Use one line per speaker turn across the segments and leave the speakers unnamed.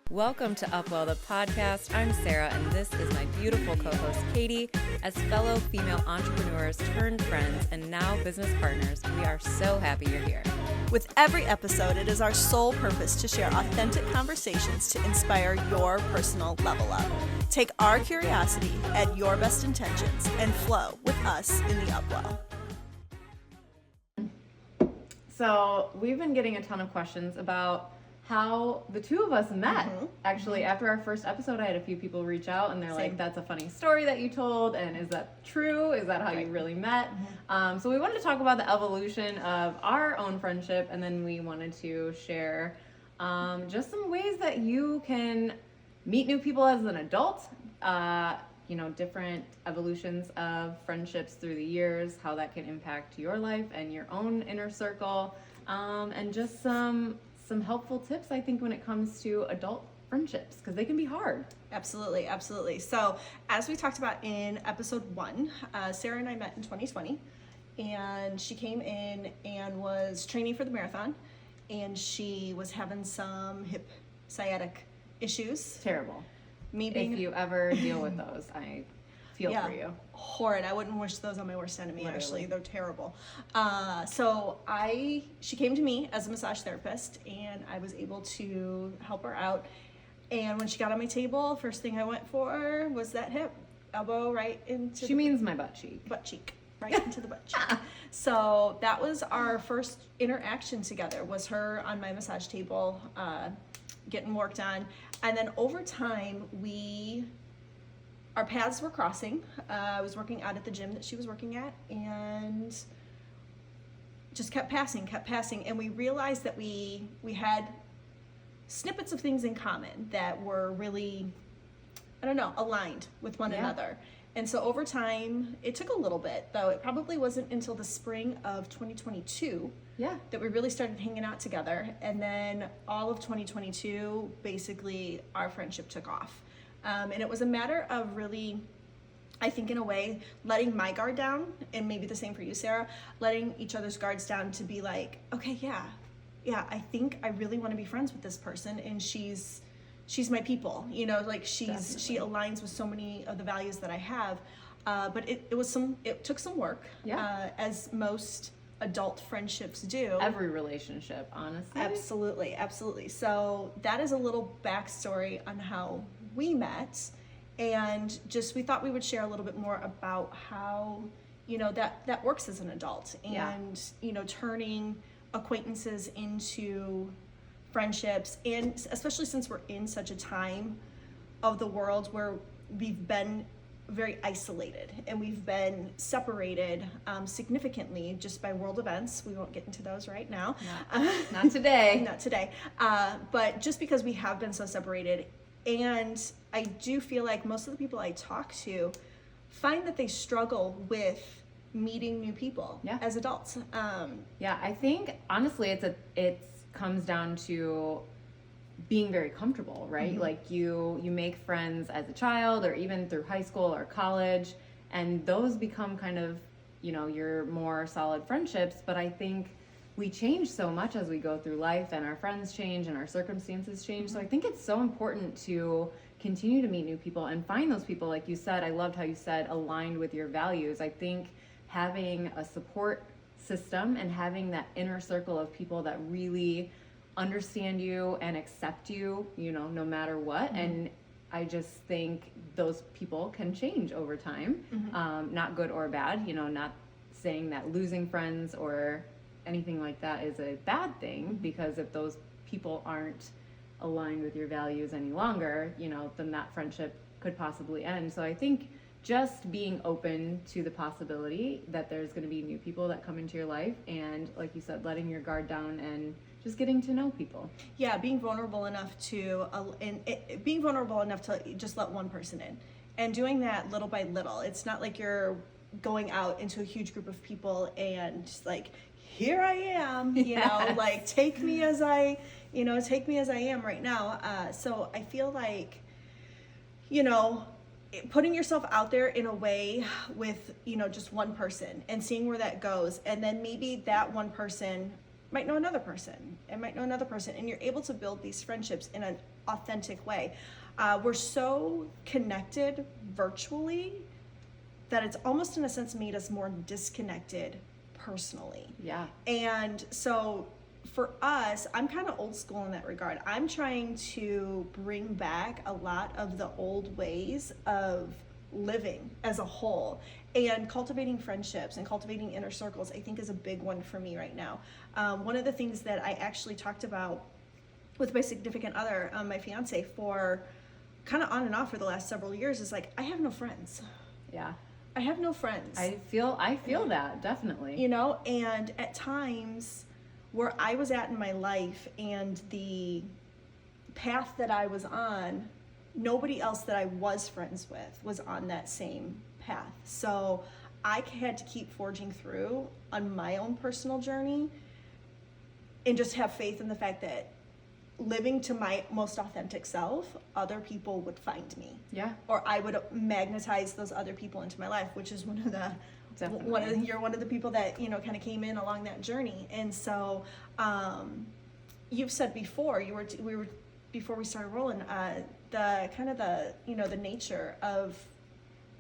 Welcome to UpWell The Podcast. I'm Sarah, and this is my beautiful co-host, Katie. As fellow female entrepreneurs turned friends and now business partners, we are so happy you're here.
With every episode, it is our sole purpose to share authentic conversations to inspire your personal level up. Take our curiosity, add your best intentions, and flow with us in the UpWell.
So we've been getting a ton of questions about how the two of us met. Actually, after our first episode, I had a few people reach out and they're like, that's a funny story that you told, and is that true? Is that how you really met? So we wanted to talk about the evolution of our own friendship, and then we wanted to share just some ways that you can meet new people as an adult, different evolutions of friendships through the years, how that can impact your life and your own inner circle, and just some helpful tips, I think, when it comes to adult friendships, because they can be hard.
Absolutely. So as we talked about in episode 1, Sarah and I met in 2020, and she came in and was training for the marathon, and she was having some hip sciatic issues.
Terrible.
If
you ever deal with those, I feel for you.
Horrid. I wouldn't wish those on my worst enemy.
Literally.
Actually, they're terrible. She came to me as a massage therapist, and I was able to help her out. And when she got on my table, first thing I went for was that hip, elbow right into.
She means my butt cheek.
Butt cheek, right into the butt cheek. So that was our first interaction together. Was her on my massage table, getting worked on, and then over time our paths were crossing. I was working out at the gym that she was working at, and just kept passing, and we realized that we had snippets of things in common that were really, aligned with one another. And so over time, it took a little bit, though. It probably wasn't until the spring of 2022 that we really started hanging out together. And then all of 2022, basically, our friendship took off. And it was a matter of really, I think in a way, letting my guard down, and maybe the same for you, Sarah, letting each other's guards down to be like, okay, yeah, I think I really want to be friends with this person, and she's my people, she aligns with so many of the values that I have. But it took some work, as most adult friendships do.
Every relationship, honestly.
Absolutely. So that is a little backstory on how we met, and just we thought we would share a little bit more about how that works as an adult, and turning acquaintances into friendships, and especially since we're in such a time of the world where we've been very isolated and we've been separated significantly just by world events. We won't get into those right now.
Not today.
Not today. But just because we have been so separated, and I do feel like most of the people I talk to find that they struggle with meeting new people as adults.
I think honestly it comes down to being very comfortable, right? Like you make friends as a child, or even through high school or college, and those become kind of your more solid friendships. But I think we change so much as we go through life, and our friends change and our circumstances change. So I think it's so important to continue to meet new people and find those people, like you said. I loved how you said aligned with your values. I think having a support system and having that inner circle of people that really understand you and accept you, no matter what. And I just think those people can change over time, not good or bad, not saying that losing friends or anything like that is a bad thing, because if those people aren't aligned with your values any longer, then that friendship could possibly end. So I think just being open to the possibility that there's going to be new people that come into your life, and like you said, letting your guard down and just getting to know people.
Yeah, being vulnerable enough to just let one person in, and doing that little by little. It's not like you're going out into a huge group of people and just like, here I am, like take me as I am right now. So I feel like, putting yourself out there in a way with, just one person and seeing where that goes. And then maybe that one person might know another person, and might know another person, and you're able to build these friendships in an authentic way. We're so connected virtually that it's almost in a sense made us more disconnected personally.
Yeah.
And so for us, I'm kind of old school in that regard. I'm trying to bring back a lot of the old ways of living as a whole, and cultivating friendships and cultivating inner circles, I think, is a big one for me right now. One of the things that I actually talked about with my significant other, my fiance, for kind of on and off for the last several years is like, I have no friends.
Yeah.
I have no friends.
I feel that, definitely.
You know, and at times where I was at in my life and the path that I was on, nobody else that I was friends with was on that same path. So I had to keep forging through on my own personal journey and just have faith in the fact that living to my most authentic self, other people would find me.
Yeah.
Or I would magnetize those other people into my life, which is you're one of the people that, you know, kind of came in along that journey. And so you've said before, before we started rolling, the kind of the, you know, the nature of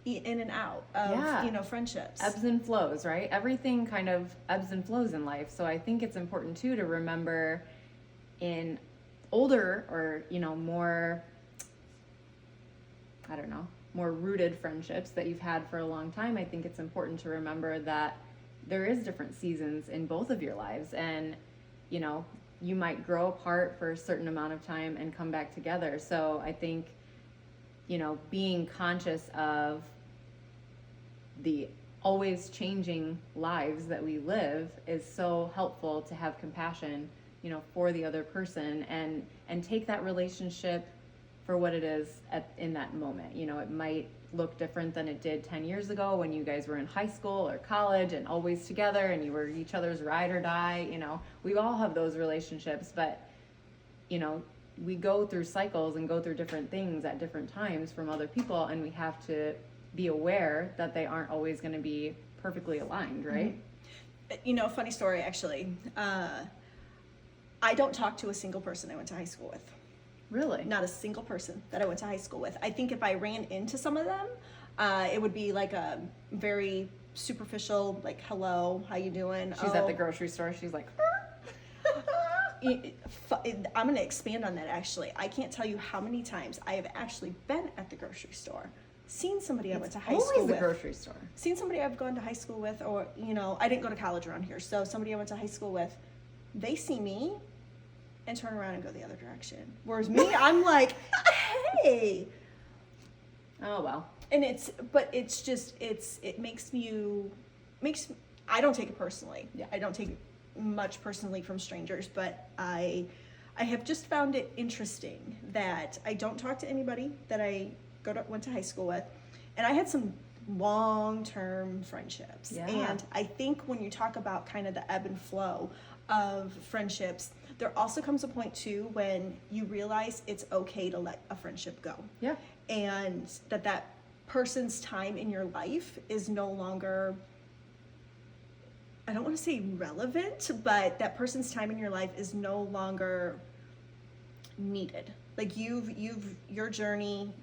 in and out of, you know, friendships.
Ebbs and flows, right? Everything kind of ebbs and flows in life. So I think it's important too to remember in older or, you know, more rooted friendships that you've had for a long time. I think it's important to remember that there is different seasons in both of your lives, and, you know, you might grow apart for a certain amount of time and come back together. So I think, you know, being conscious of the always changing lives that we live is so helpful, to have compassion, you know, for the other person, and take that relationship for what it is in that moment. You know, it might look different than it did 10 years ago when you guys were in high school or college and always together and you were each other's ride or die. You know, we all have those relationships, but, you know, we go through cycles and go through different things at different times from other people, and we have to be aware that they aren't always going to be perfectly aligned, right?
Mm-hmm. You know, funny story, actually. I don't talk to a single person I went to high school with.
Really?
Not a single person that I went to high school with. I think if I ran into some of them, it would be like a very superficial, like, hello, how you doing?
She's at the grocery store. She's like,
I'm going to expand on that, actually. I can't tell you how many times I have actually been at the grocery store, seen somebody I went to high school with.
Always the grocery store.
Seen somebody I've gone to high school with, or, you know, I didn't go to college around here, so somebody I went to high school with, they see me and turn around and go the other direction. Whereas me, I'm like, hey.
Oh, well.
And it makes I don't take it personally.
Yeah.
I don't take much personally from strangers, but I have just found it interesting that I don't talk to anybody that I went to high school with. And I had some long-term friendships.
Yeah.
And I think when you talk about kind of the ebb and flow of friendships, there also comes a point too when you realize it's okay to let a friendship go.
Yeah.
And that person's time in your life is no longer, I don't want to say relevant, but that person's time in your life is no longer needed. Like your journey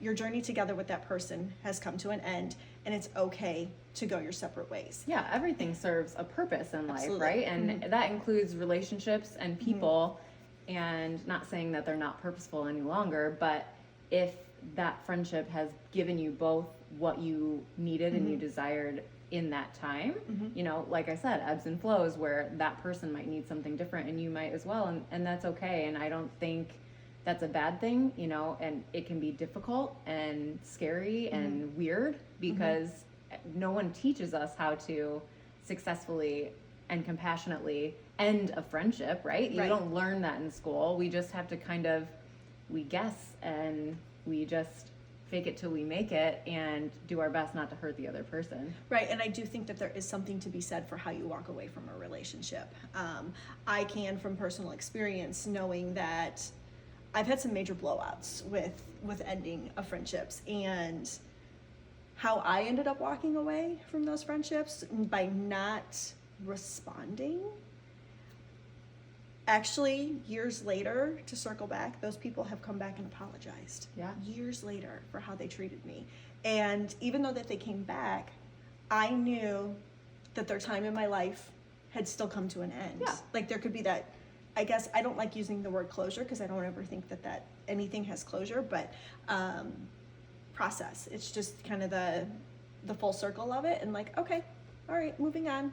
together with that person has come to an end, and it's okay to go your separate ways.
Yeah, everything serves a purpose in life,
Absolutely.
right? And that includes relationships and people, and not saying that they're not purposeful any longer, but if that friendship has given you both what you needed and you desired in that time, you know, like I said, ebbs and flows, where that person might need something different and you might as well, and that's okay. And I don't think that's a bad thing, you know, and it can be difficult and scary and weird, because no one teaches us how to successfully and compassionately end a friendship, right? You don't learn that in school. We just have to we guess, and we just fake it till we make it and do our best not to hurt the other person.
Right, and I do think that there is something to be said for how you walk away from a relationship. I can, from personal experience, knowing that I've had some major blowouts with ending of friendships, and how I ended up walking away from those friendships by not responding. Actually, years later, to circle back, those people have come back and apologized.
Yeah.
Years later for how they treated me. And even though that they came back, I knew that their time in my life had still come to an end.
Yeah.
Like there could be that, I guess I don't like using the word closure because I don't ever think that anything has closure, but process. It's just kind of the full circle of it and like, okay, all right, moving on.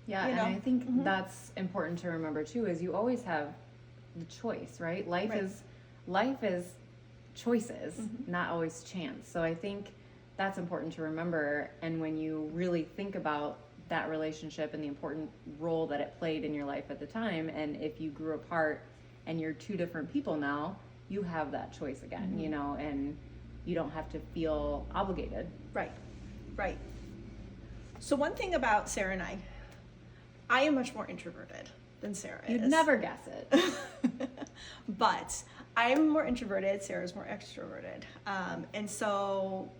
Yeah,
You
and
know?
I think that's important to remember too, is you always have the choice, right? Life is choices, not always chance. So I think that's important to remember. And when you really think about that relationship and the important role that it played in your life at the time, and if you grew apart and you're two different people now, you have that choice again, you know, and you don't have to feel obligated.
Right. So one thing about Sarah and I am much more introverted than Sarah is.
You'd never guess it.
But I'm more introverted, Sarah's more extroverted. And so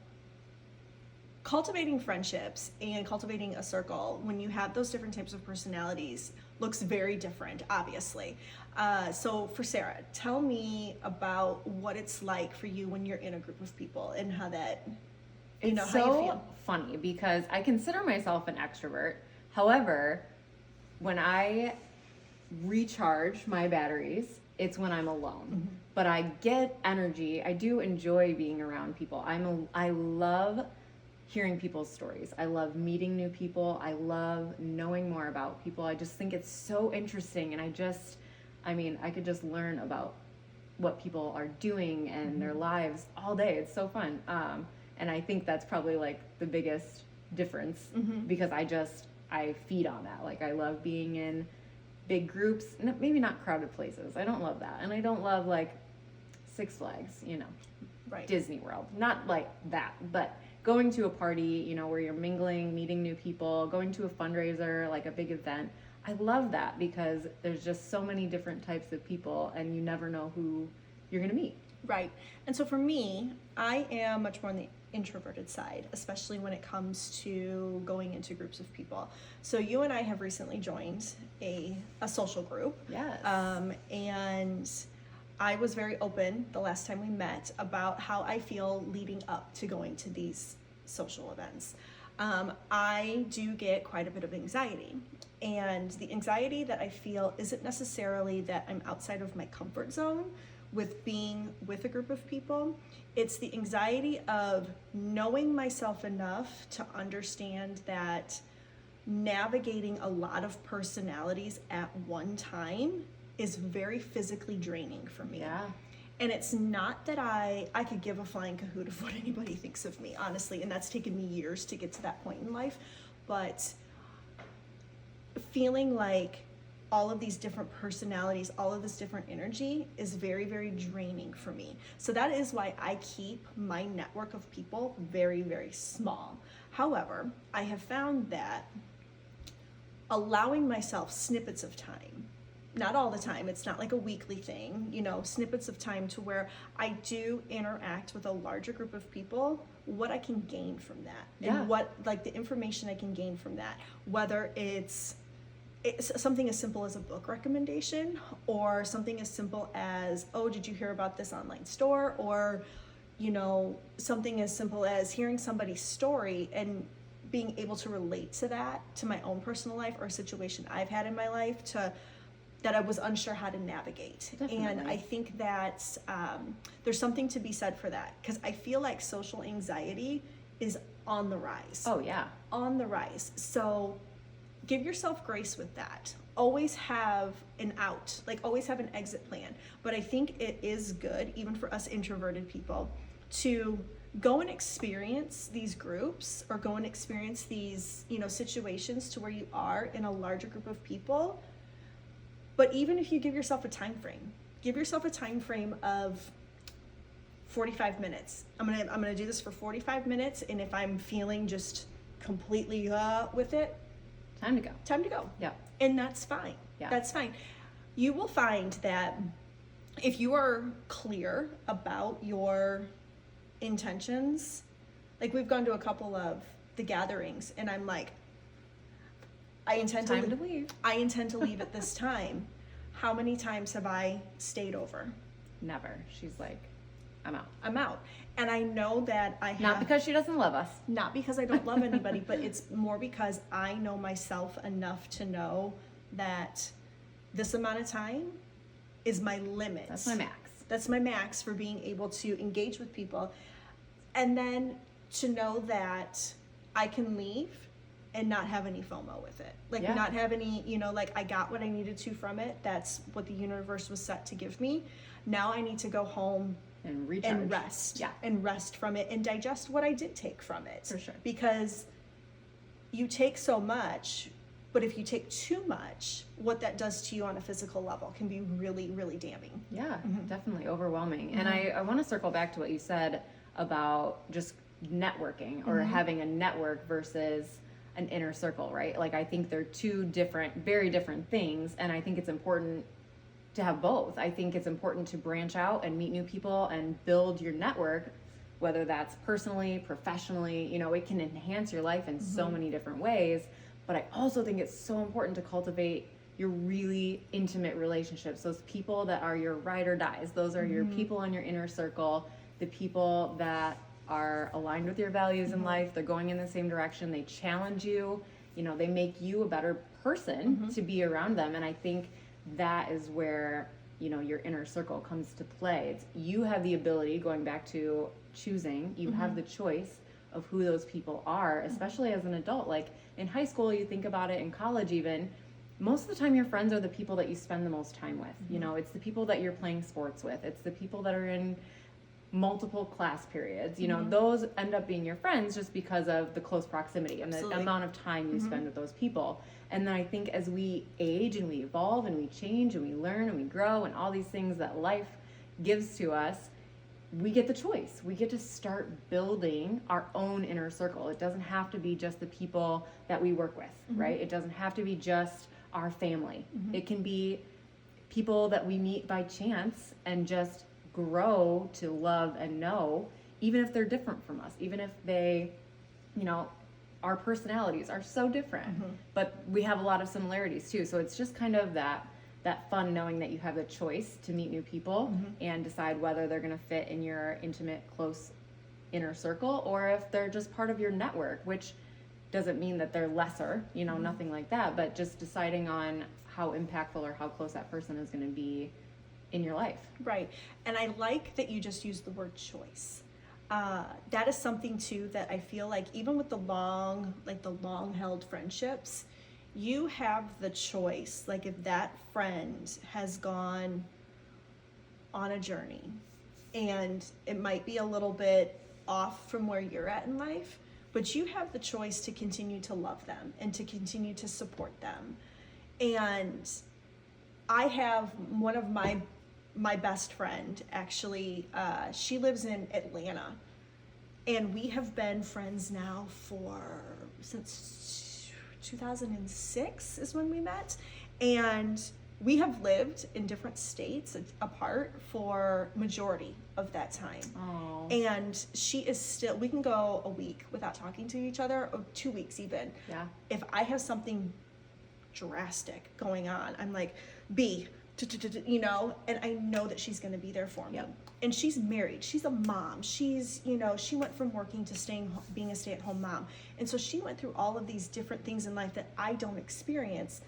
cultivating friendships and cultivating a circle, when you have those different types of personalities, looks very different, obviously. So for Sarah, tell me about what it's like for you when you're in a group of people and how that,
It's
how
so
you feel.
funny because I consider myself an extrovert. However, when I recharge my batteries, it's when I'm alone. But I get energy. I do enjoy being around people. I love hearing people's stories. I love meeting new people. I love knowing more about people. I just think it's so interesting, and I could just learn about what people are doing and their lives all day. It's so fun. And I think that's probably like the biggest difference because I feed on that. Like I love being in big groups, maybe not crowded places. I don't love that. And I don't love like Six Flags,
Right.
Disney World. Not like that, but going to a party, where you're mingling, meeting new people, going to a fundraiser, like a big event. I love that because there's just so many different types of people and you never know who you're going to meet.
Right. And so for me, I am much more on the introverted side, especially when it comes to going into groups of people. So you and I have recently joined a social group.
Yes.
And I was very open the last time we met about how I feel leading up to going to these social events. I do get quite a bit of anxiety. And the anxiety that I feel isn't necessarily that I'm outside of my comfort zone with being with a group of people. It's the anxiety of knowing myself enough to understand that navigating a lot of personalities at one time is very physically draining for me.
Yeah.
And it's not that I could give a flying cahoot of what anybody thinks of me, honestly, and that's taken me years to get to that point in life, but feeling like all of these different personalities, all of this different energy is very, very draining for me. So that is why I keep my network of people very, very small. However, I have found that allowing myself snippets of time, not all the time, it's not like a weekly thing, snippets of time to where I do interact with a larger group of people, what I can gain from that.
Yeah.
And what, like the information I can gain from that, whether it's something as simple as a book recommendation or something as simple as, oh, did you hear about this online store? Or, something as simple as hearing somebody's story and being able to relate to that, to my own personal life or a situation I've had in my life that I was unsure how to navigate.
Definitely.
And I think that there's something to be said for that because I feel like social anxiety is on the rise.
Oh, yeah.
On the rise. So give yourself grace with that. Always have an out, like always have an exit plan. But I think it is good, even for us introverted people, to go and experience these groups or go and experience these, situations to where you are in a larger group of people. But even if you give yourself a time frame of 45 minutes. I'm gonna do this for 45 minutes, and if I'm feeling just completely with it,
Time to go.
Yeah. And that's fine.
Yeah.
That's fine. You will find that if you are clear about your intentions, like we've gone to a couple of the gatherings, and I'm like, I intend to leave at this time. How many times have I stayed over?
Never. She's like, I'm out.
I'm out. And I know that I have...
Not because she doesn't love us.
Not because I don't love anybody, but it's more because I know myself enough to know that this amount of time is my limit.
That's my max.
That's my max for being able to engage with people. And then to know that I can leave and not have any FOMO with it. Like, not have any, you know, like, I got what I needed to from it. That's what the universe was set to give me. Now I need to go home
and recharge.
And rest. Yeah. And rest from it and digest what I did take from it.
For sure.
Because you take so much, but if you take too much, what that does to you on a physical level can be really, really damning.
Yeah, definitely overwhelming. And I want to circle back to what you said about just networking or having a network versus an inner circle, right? Like, I think they're two different, very different things. And I think it's important to have both. I think it's important to branch out and meet new people and build your network, whether that's personally, professionally, you know, it can enhance your life in so many different ways. But I also think it's so important to cultivate your really intimate relationships, those people that are your ride or dies. Those are your people in your inner circle, the people that are aligned with your values in life. They're going in the same direction. They challenge you. You know, they make you a better person to be around them. And I think that is where, you know, your inner circle comes to play. It's, you have the ability, going back to choosing, you have the choice of who those people are, especially as an adult. Like, in high school, you think about it, in college even, most of the time your friends are the people that you spend the most time with. You know, it's the people that you're playing sports with. It's the people that are in multiple class periods. You know, those end up being your friends just because of the close proximity and the amount of time you spend with those people. And then I think as we age and we evolve and we change and we learn and we grow and all these things that life gives to us, we get the choice. We get to start building our own inner circle. It doesn't have to be just the people that we work with, right? It doesn't have to be just our family. It can be people that we meet by chance and just grow to love and know, even if they're different from us, even if they, you know, our personalities are so different, but we have a lot of similarities too. So it's just kind of that fun knowing that you have the choice to meet new people and decide whether they're going to fit in your intimate, close inner circle, or if they're just part of your network, which doesn't mean that they're lesser, you know, nothing like that, but just deciding on how impactful or how close that person is going to be in your life.
Right. And I like that you just used the word choice. That is something too that I feel like even with the long held friendships, you have the choice. Like, if that friend has gone on a journey and it might be a little bit off from where you're at in life, but you have the choice to continue to love them and to continue to support them. And I have one of my best friend, actually, she lives in Atlanta, and we have been friends now since 2006 is when we met, and we have lived in different states apart for majority of that time.
Oh.
And she is still, we can go a week without talking to each other, or 2 weeks even.
Yeah.
If I have something drastic going on, I'm like, you know, and I know that she's going to be there for me.
Yep.
And she's married. She's a mom. She's, you know, she went from working to being a stay-at-home mom. And so she went through all of these different things in life that I don't experience,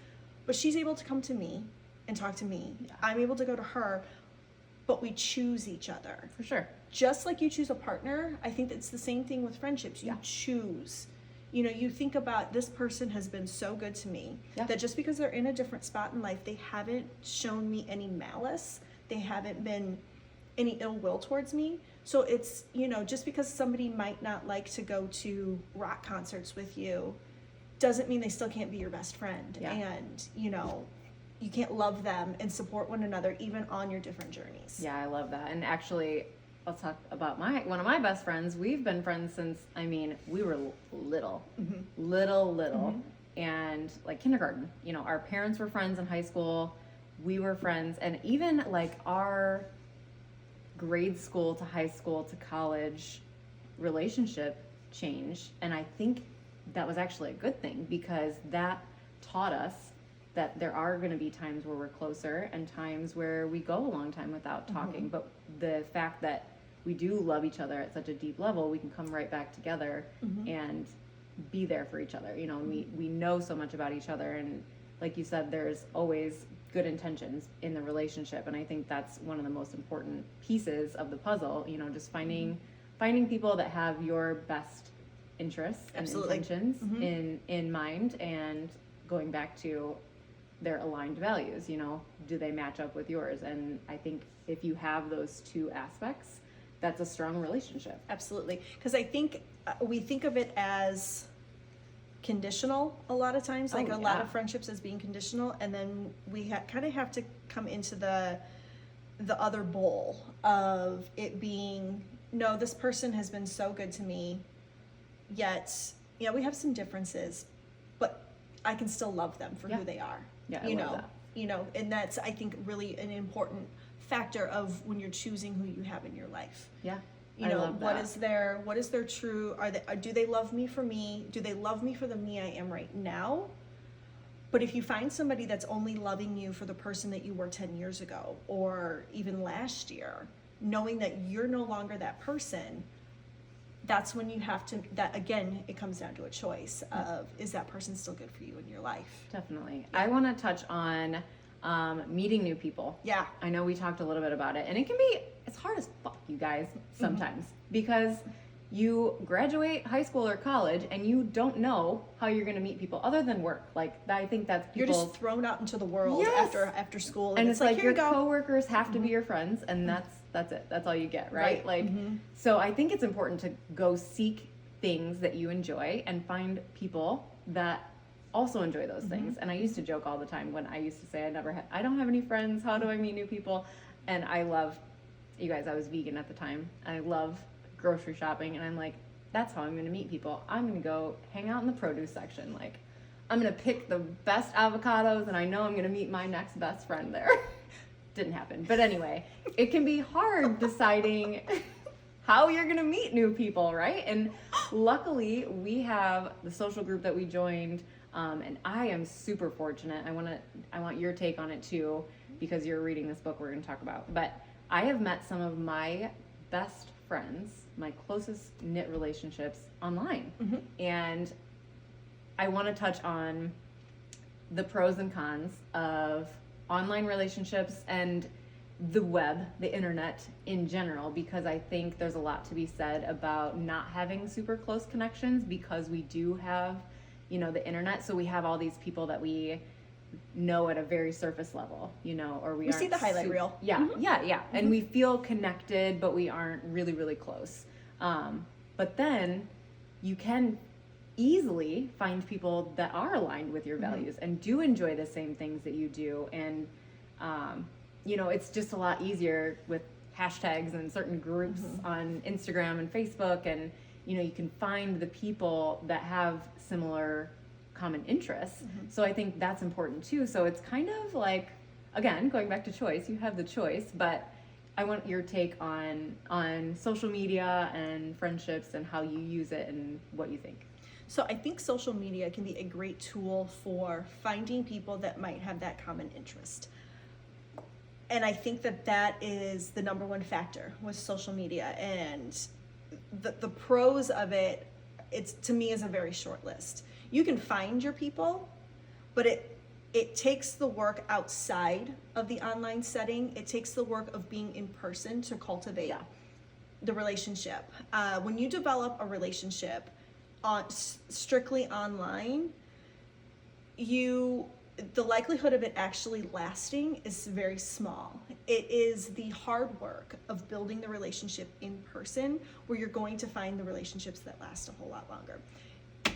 but she's able to come to me and talk to me.
Yeah.
I'm able to go to her, but we choose each other.
For sure.
Just like you choose a partner, I think it's the same thing with friendships. You choose. You know, you think about, this person has been so good to me that just because they're in a different spot in life, they haven't shown me any malice. They haven't been any ill will towards me. So it's, you know, just because somebody might not like to go to rock concerts with you doesn't mean they still can't be your best friend.
Yeah.
And, you know, you can't love them and support one another even on your different journeys.
Yeah, I love that. And actually, I'll talk about one of my best friends. We've been friends since, I mean, we were little, and like kindergarten. You know, our parents were friends in high school. We were friends, and even like our grade school to high school to college relationship changed. And I think that was actually a good thing, because that taught us that there are going to be times where we're closer and times where we go a long time without talking. But the fact that we do love each other at such a deep level, we can come right back together and be there for each other. You know, we know so much about each other, and like you said, there's always good intentions in the relationship, and I think that's one of the most important pieces of the puzzle. You know, just finding people that have your best interests and intentions in mind, and going back to their aligned values. You know, do they match up with yours? And I think if you have those two aspects, that's a strong relationship.
Absolutely. Because I think we think of it as conditional a lot of times, like a lot of friendships as being conditional, and then we kind of have to come into the other bowl of it being, no, this person has been so good to me, yet, you know, we have some differences, but I can still love them for who they are.
Yeah, I love that.
You know, and that's, I think, really an important factor of when you're choosing who you have in your life.
Yeah.
You know, what is their true, do they love me for me? Do they love me for the me I am right now? But if you find somebody that's only loving you for the person that you were 10 years ago, or even last year, knowing that you're no longer that person, that's when you have to, that again, it comes down to a choice of, is that person still good for you in your life?
Definitely. Yeah. I want to touch on meeting new people.
Yeah.
I know we talked a little bit about it, and it can be, it's hard as fuck, you guys, sometimes, because you graduate high school or college and you don't know how you're going to meet people other than work. Like, I think that's people.
You're just thrown out into the world after school.
And it's like your coworkers have to be your friends, and that's it. That's all you get, right? Like, so I think it's important to go seek things that you enjoy and find people that also enjoy those things. And I used to joke all the time when I used to say I don't have any friends. How do I meet new people? And I love, you guys, I was vegan at the time. I love grocery shopping, and I'm like, that's how I'm going to meet people. I'm going to go hang out in the produce section. Like, I'm going to pick the best avocados, and I know I'm going to meet my next best friend there. Didn't happen. But anyway, it can be hard deciding how you're going to meet new people, right? And luckily, we have the social group that we joined, and I am super fortunate. I want your take on it too, because you're reading this book we're going to talk about. But I have met some of my best friends, my closest knit relationships online. And I want to touch on the pros and cons of online relationships and the web, the internet in general, because I think there's a lot to be said about not having super close connections, because we do have, you know, the internet. So we have all these people that we know at a very surface level, you know, or we
see the highlight reel.
Yeah. And we feel connected, but we aren't really, really close. But then you can easily find people that are aligned with your values and do enjoy the same things that you do. And, you know, it's just a lot easier with hashtags and certain groups on Instagram and Facebook. And, you know, you can find the people that have similar common interests. So I think that's important too. So it's kind of like, again, going back to choice, you have the choice, but I want your take on social media and friendships and how you use it and what you think.
So I think social media can be a great tool for finding people that might have that common interest. And I think that is the number one factor with social media. And the pros of it, it's, to me, is a very short list. You can find your people, but it takes the work outside of the online setting. It takes the work of being in person to cultivate the relationship. When you develop a relationship strictly online, the likelihood of it actually lasting is very small. It is the hard work of building the relationship in person where you're going to find the relationships that last a whole lot longer.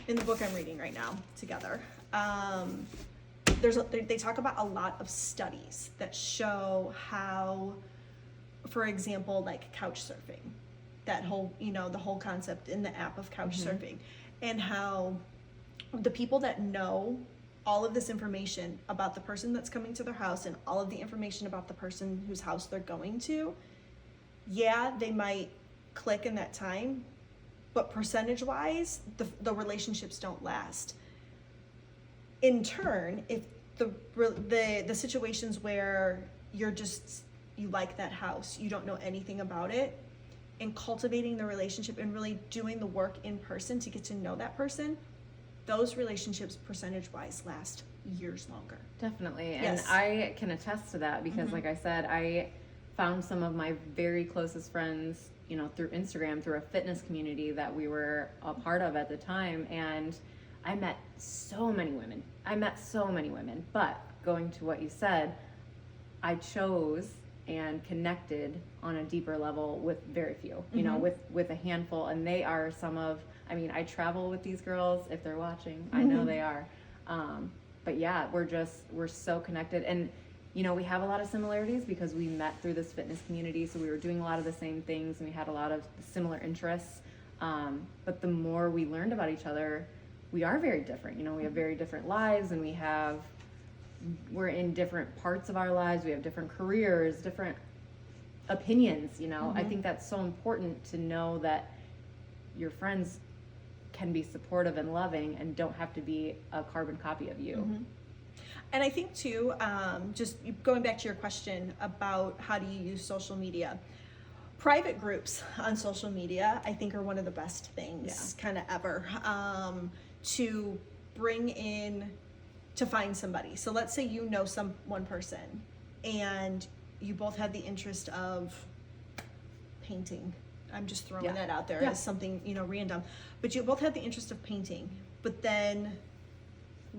In the book I'm reading right now together, they talk about a lot of studies that show how, for example, like couch surfing, that whole, you know, the whole concept in the app of couch surfing, and how the people that know all of this information about the person that's coming to their house and all of the information about the person whose house they're going to, they might click in that time, but percentage-wise, the relationships don't last. In turn, if the situations where you like that house, you don't know anything about it, and cultivating the relationship and really doing the work in person to get to know that person, those relationships percentage-wise last years longer.
Definitely.
Yes.
And I can attest to that because like I said, I found some of my very closest friends, you know, through Instagram, through a fitness community that we were a part of at the time. And I met so many women. But going to what you said, I chose and connected on a deeper level with very few, you know, with a handful. And they are I travel with these girls. If they're watching, I know they are. But yeah, we're so connected. And, you know, we have a lot of similarities because we met through this fitness community. So we were doing a lot of the same things and we had a lot of similar interests. But the more we learned about each other, we are very different. You know, we have very different lives and we're in different parts of our lives. We have different careers, different opinions, you know. I think that's so important to know that your friends can be supportive and loving and don't have to be a carbon copy of you.
And I think too, just going back to your question about how do you use social media, private groups on social media, I think are one of the best things kind of ever to bring in, to find somebody. So let's say you know one person and you both have the interest of painting. I'm just throwing that out there as something, you know, random. But you both have the interest of painting. But then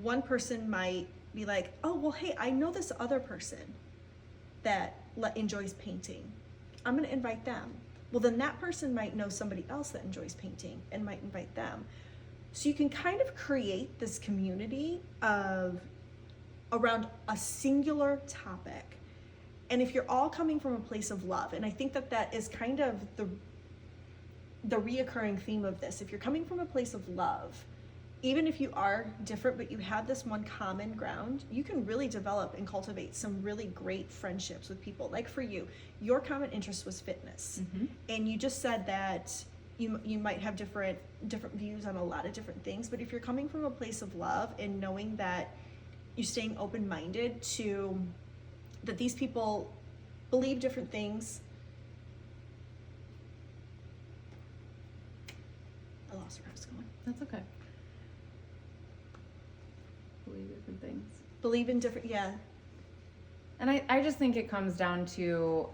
one person might be like, oh, well, hey, I know this other person that enjoys painting. I'm going to invite them. Well, then that person might know somebody else that enjoys painting and might invite them. So you can kind of create this community around a singular topic. And if you're all coming from a place of love, and I think that is kind of the reoccurring theme of this. If you're coming from a place of love, even if you are different, but you have this one common ground, you can really develop and cultivate some really great friendships with people. Like for you, your common interest was fitness. And you just said that you might have different views on a lot of different things, but if you're coming from a place of love and knowing that you're staying open-minded to that these people believe different things. I lost where I was going.
That's okay. Believe different things.
Believe in different,
And I just think it comes down to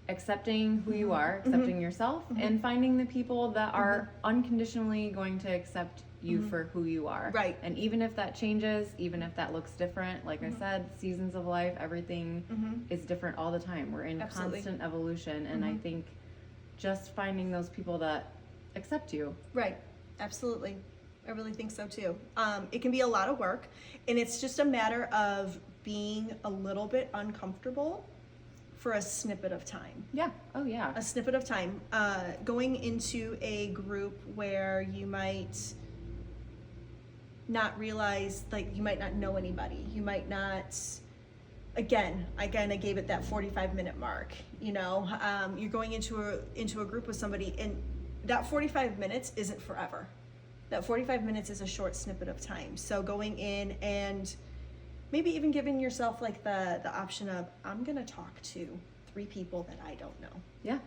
accepting who you are, accepting yourself, and finding the people that are unconditionally going to accept you for who you are.
Right.
And even if that changes, even if that looks different, like I said, seasons of life, everything is different all the time. We're in constant evolution. And I think just finding those people that accept you.
Right. Absolutely. I really think so too. It can be a lot of work, and it's just a matter of being a little bit uncomfortable for a snippet of time.
Yeah. Oh, yeah.
A snippet of time. Going into a group where you might not realize, like, you might not know anybody. You might not, again, I gave it that 45-minute mark. You know, you're going into a group with somebody, and that 45 minutes isn't forever. That 45 minutes is a short snippet of time. So going in and maybe even giving yourself like the option of, I'm going to talk to 3 people that I don't know.
Yeah.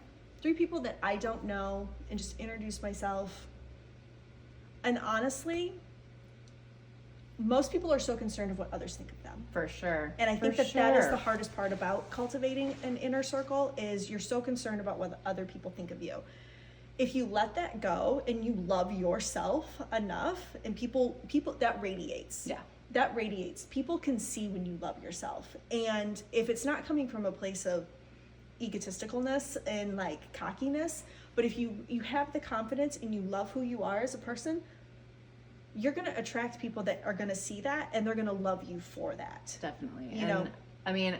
3 people that I don't know, and just introduce myself. And honestly, most people are so concerned of what others think of them.
For sure.
And I think that is the hardest part about cultivating an inner circle, is you're so concerned about what other people think of you. If you let that go and you love yourself enough, and people that radiates.
Yeah.
That radiates. People can see when you love yourself. And if it's not coming from a place of egotisticalness and like cockiness, but if you have the confidence and you love who you are as a person, you're going to attract people that are going to see that, and they're going to love you for that.
Definitely.
You know,
I mean,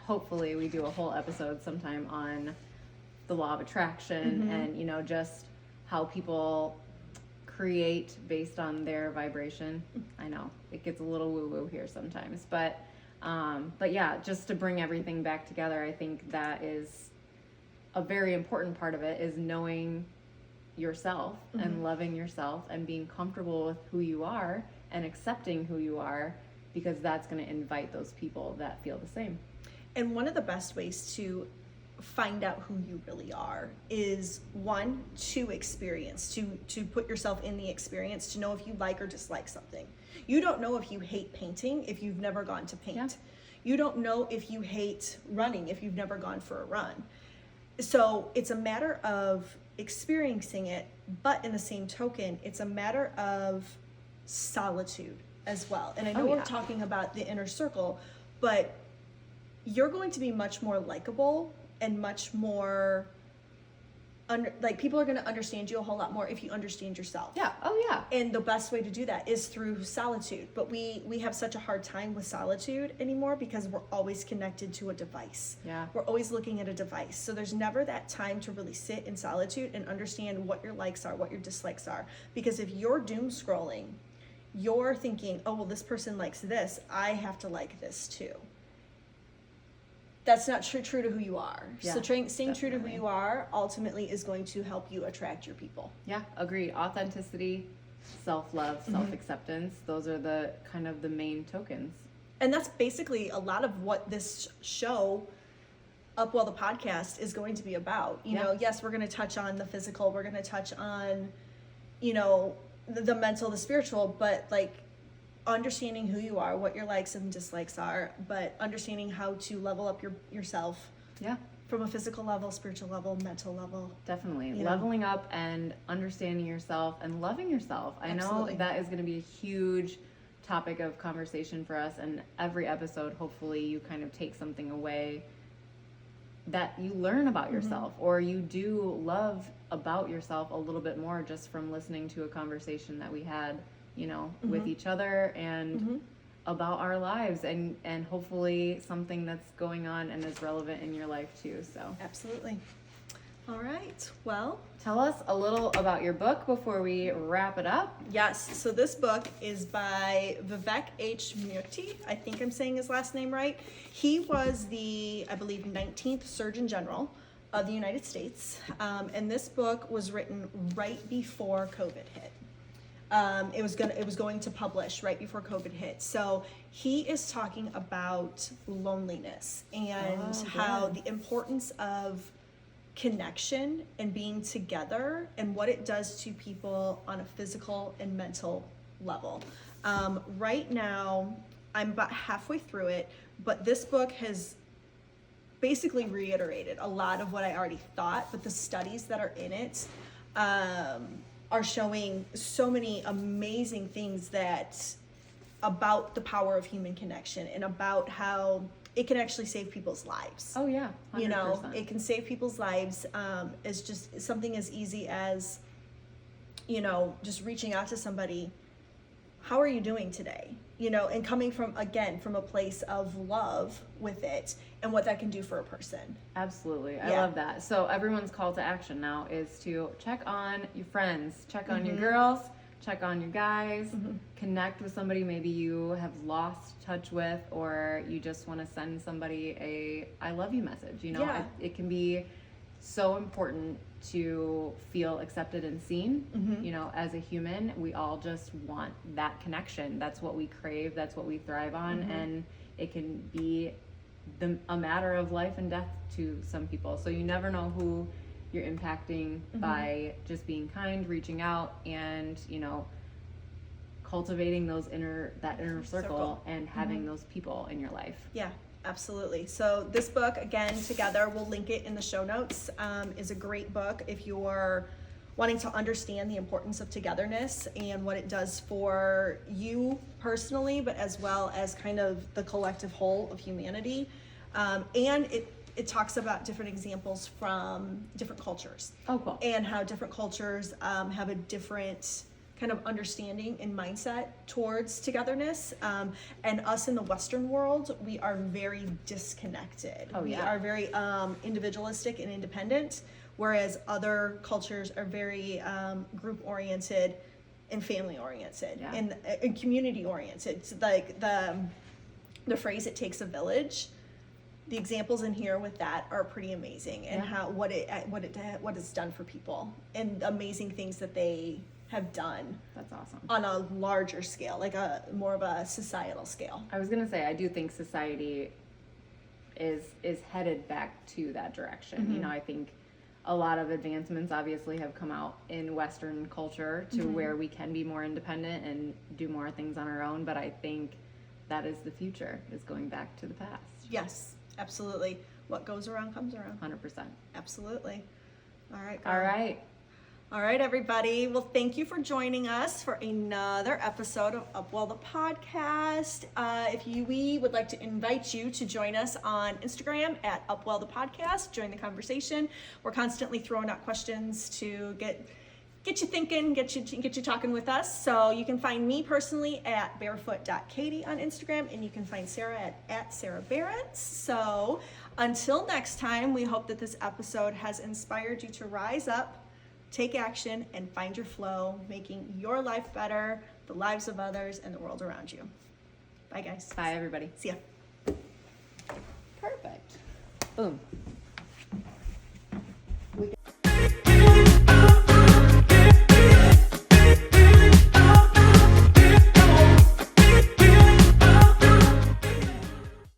hopefully we do a whole episode sometime on the law of attraction and, you know, just how people create based on their vibration. I know it gets a little woo-woo here sometimes, but yeah, just to bring everything back together, I think that is a very important part of it, is knowing yourself and loving yourself and being comfortable with who you are and accepting who you are, because that's going to invite those people that feel the same.
And one of the best ways to find out who you really are is, one, to experience, to put yourself in the experience, to know if you like or dislike something. You don't know if you hate painting if you've never gone to paint.
Yeah.
You don't know if you hate running if you've never gone for a run. So it's a matter of experiencing it, but in the same token, it's a matter of solitude as well. And I know we're talking about the inner circle, but you're going to be much more likable and much more people are going to understand you a whole lot more if you understand yourself.
Yeah. Oh yeah.
And the best way to do that is through solitude. But we have such a hard time with solitude anymore because we're always connected to a device.
Yeah.
We're always looking at a device. So there's never that time to really sit in solitude and understand what your likes are, what your dislikes are. Because if you're doom scrolling, you're thinking, oh, well, this person likes this, I have to like this too. That's not true to who you are.
Yeah,
so staying true to who
definitely.
you are ultimately is going to help you attract your people.
Yeah, agreed. Authenticity, self-love, self-acceptance, those are the kind of the main tokens.
And that's basically a lot of what this show, UpWell the Podcast, is going to be about. You know, yes, we're going to touch on the physical, we're going to touch on, you know, the mental, the spiritual, but like understanding who you are, what your likes and dislikes are, but understanding how to level up yourself.
Yeah.
From a physical level, spiritual level, mental level.
Definitely.
You know?
Leveling up and understanding yourself and loving yourself. I
Absolutely.
know that is going to be a huge topic of conversation for us, and every episode, hopefully you kind of take something away that you learn about yourself, or you do love about yourself a little bit more just from listening to a conversation that we had, you know, with each other and about our lives, and hopefully something that's going on and is relevant in your life too. So
Absolutely. All right. Well,
tell us a little about your book before we wrap it up.
yes. So this book is by Vivek H. Murthy. I think I'm saying his last name right. He was the, I believe, 19th Surgeon General of the United States. And this book was written right before COVID hit. It was going to publish right before COVID hit. So he is talking about loneliness and how the importance of connection and being together and what it does to people on a physical and mental level. Right now, I'm about halfway through it, but this book has basically reiterated a lot of what I already thought, but the studies that are in it are showing so many amazing things about the power of human connection and about how it can actually save people's lives.
Oh yeah, 100%.
You know, it can save people's lives. It's just something as easy as, you know, just reaching out to somebody. How are you doing today? You know, and coming from a place of love with it and what that can do for a person.
Absolutely. I love that. So everyone's call to action now is to check on your friends, check on your girls, check on your guys, connect with somebody maybe you have lost touch with, or you just want to send somebody a I love you message. You know, it can be so important to feel accepted and seen. You know, as a human, we all just want that connection. That's what we crave, that's what we thrive on, and it can be a matter of life and death to some people. So you never know who you're impacting by just being kind, reaching out, and, you know, cultivating that inner circle and having those people in your life.
Yeah, absolutely. So this book, again, together, we'll link it in the show notes, is a great book if you're wanting to understand the importance of togetherness and what it does for you personally, but as well as kind of the collective whole of humanity. And it talks about different examples from different cultures.
Oh, cool.
And how different cultures have a different kind of understanding and mindset towards togetherness. And us in the Western world, we are very disconnected.
Oh,
we
yeah.
are very individualistic and independent, whereas other cultures are very group-oriented and family-oriented and community-oriented. So like the phrase "it takes a village," the examples in here with that are pretty amazing, and how what it's done for people and the amazing things that they have done
That's awesome.
on a larger scale, like a more of a societal scale.
I was gonna say, I do think society is headed back to that direction. You know, I think a lot of advancements obviously have come out in Western culture to where we can be more independent and do more things on our own, but I think that is the future, is going back to the past.
Yes, absolutely. What goes around comes around.
100%.
Absolutely. All right.
All right.
All right, everybody. Well, thank you for joining us for another episode of UpWell The Podcast. We would like to invite you to join us on Instagram at UpWell The Podcast. Join the conversation. We're constantly throwing out questions to get you thinking, get you talking with us. So you can find me personally at barefoot.katie on Instagram, and you can find Sarah at Sarah Barents. So until next time, we hope that this episode has inspired you to rise up, take action, and find your flow, making your life better, the lives of others, and the world around you. Bye, guys.
Bye, everybody.
See ya.
Perfect. Boom.